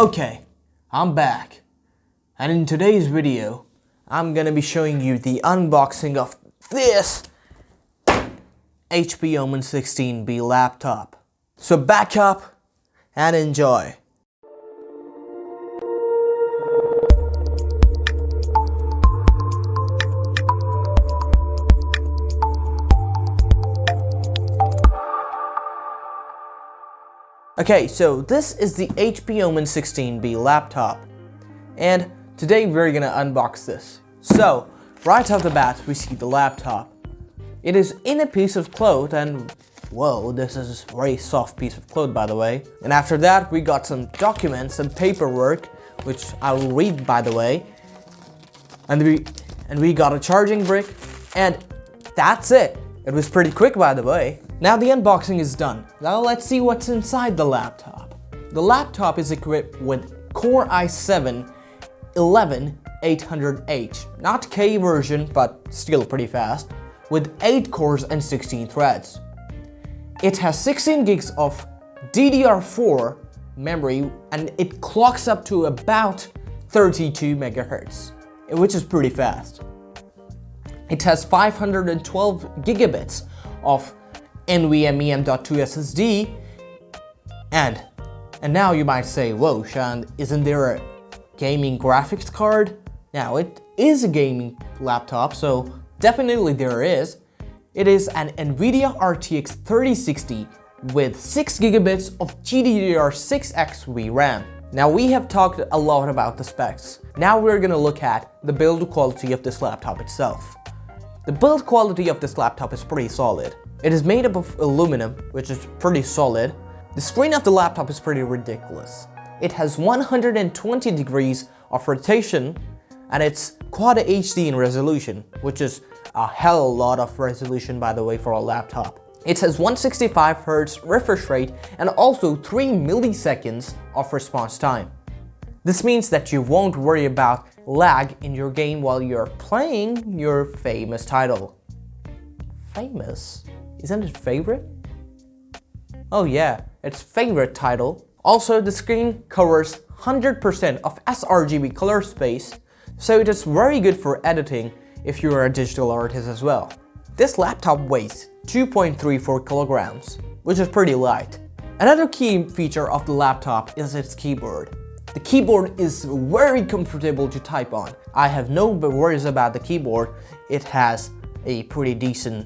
Okay, I'm back, and in today's video, I'm gonna be showing you the unboxing of this HP Omen 16B laptop. So back up and enjoy. Okay, so this is the HP Omen 16B laptop, and today we're gonna unbox this. So, right off the bat, we see the laptop. It is in a piece of cloth, and whoa, this is a very soft piece of cloth, by the way. And after that, we got some documents and paperwork, which I will read, by the way. And we got a charging brick, and that's it. It was pretty quick, by the way. Now the unboxing is done. Now let's see what's inside the laptop. The laptop is equipped with Core i7-11800H, not K version, but still pretty fast, with 8 cores and 16 threads. It has 16 gigs of DDR4 memory, and it clocks up to about 32 MHz, which is pretty fast. It has 512 gigabits of NVMe M.2 SSD, and now you might say, whoa Sean, isn't there a gaming graphics card? Now it is a gaming laptop, so definitely there is. It is an NVIDIA RTX 3060 with 6 gigabits of GDDR6X VRAM. Now we have talked a lot about the specs. Now we're gonna look at the build quality of this laptop itself. The build quality of this laptop is pretty solid. It is made up of aluminum, which is pretty solid. The screen of the laptop is pretty ridiculous. It has 120 degrees of rotation, and it's Quad HD in resolution, which is a hell of a lot of resolution, by the way, for a laptop. It has 165 Hz refresh rate and also 3 milliseconds of response time. This means that you won't worry about lag in your game while you're playing your famous title. Famous? Isn't it favorite? Oh yeah, it's favorite title. Also, the screen covers 100% of sRGB color space, so it is very good for editing if you are a digital artist as well. This laptop weighs 2.34 kilograms, which is pretty light. Another key feature of the laptop is its keyboard. The keyboard is very comfortable to type on. I have no worries about the keyboard. It has a pretty decent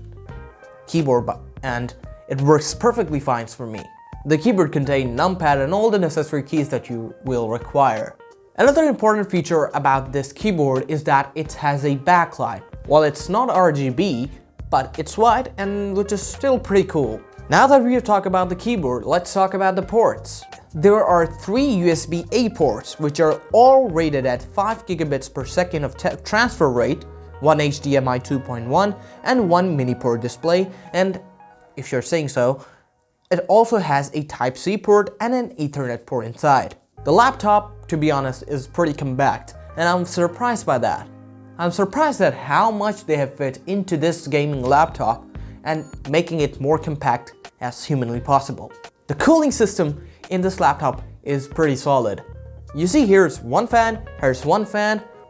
keyboard and it works perfectly fine for me. The keyboard contains numpad and all the necessary keys that you will require. Another important feature about this keyboard is that it has a backlight. Well, it's not RGB, but it's white, and which is still pretty cool. Now that we have talked about the keyboard, let's talk about the ports. There are 3 USB-A ports, which are all rated at 5 gigabits per second of transfer rate, 1 HDMI 2.1, and 1 mini port display, and if you're saying so, it also has a Type-C port and an Ethernet port inside. The laptop, to be honest, is pretty compact, and I'm surprised by that. I'm surprised at how much they have fit into this gaming laptop and making it more compact as humanly possible. The cooling system in this laptop is pretty solid. You see, here's one fan,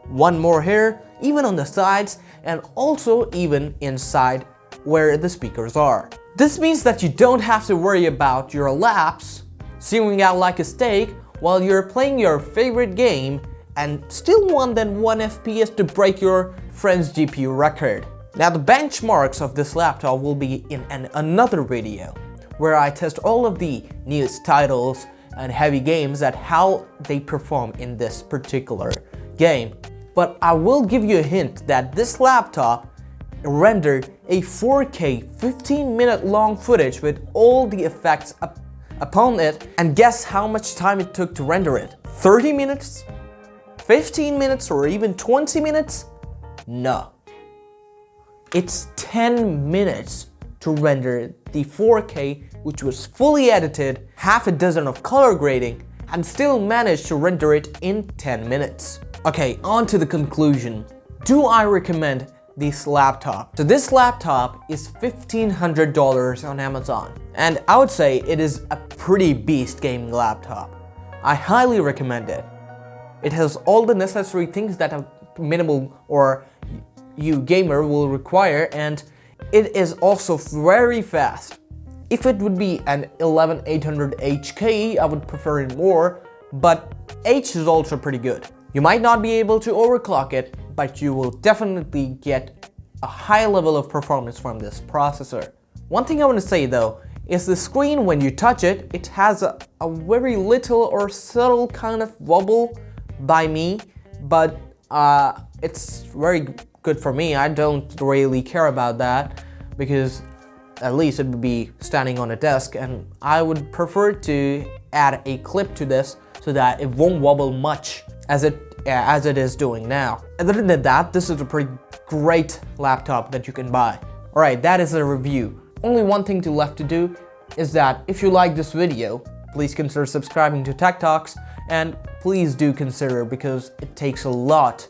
one more here, even on the sides, and also even inside where the speakers are. This means that you don't have to worry about your laps simmering out like a steak while you're playing your favorite game and still want that 1 FPS to break your friend's GPU record. Now the benchmarks of this laptop will be in another video where I test all of the newest titles and heavy games at how they perform in this particular game. But I will give you a hint that this laptop rendered a 4K 15-minute long footage with all the effects upon it, and guess how much time it took to render it? 30 minutes? 15 minutes or even 20 minutes? No. It's 10 minutes to render the 4K, which was fully edited, half a dozen of color grading, and still managed to render it in 10 minutes. Okay, on to the conclusion. Do I recommend this laptop? So this laptop is $1,500 on Amazon, and I would say it is a pretty beast gaming laptop. I highly recommend it. It has all the necessary things that a minimal or you gamer will require, and it is also very fast. If it would be an 11800 HK, I would prefer it more, but H is also pretty good. You might not be able to overclock it, but you will definitely get a high level of performance from this processor. One thing I want to say though is the screen, when you touch it, it has a very little or subtle kind of wobble by me, but it's very good for me. I don't really care about that because at least it would be standing on a desk, and I would prefer to add a clip to this so that it won't wobble much as it is doing now. Other than that, this is a pretty great laptop that you can buy. Alright, that is a review. Only one thing left to do is that if you like this video, please consider subscribing to Tech Talks, and please do consider, because it takes a lot,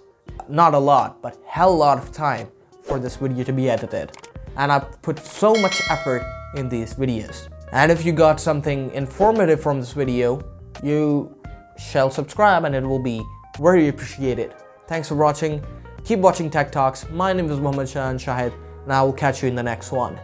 not a lot, but hell lot of time for this video to be edited. And I've put so much effort in these videos. And if you got something informative from this video, you shall subscribe and it will be very appreciated. Thanks for watching. Keep watching Tech Talks. My name is Mohammed Shahid, and I will catch you in the next one.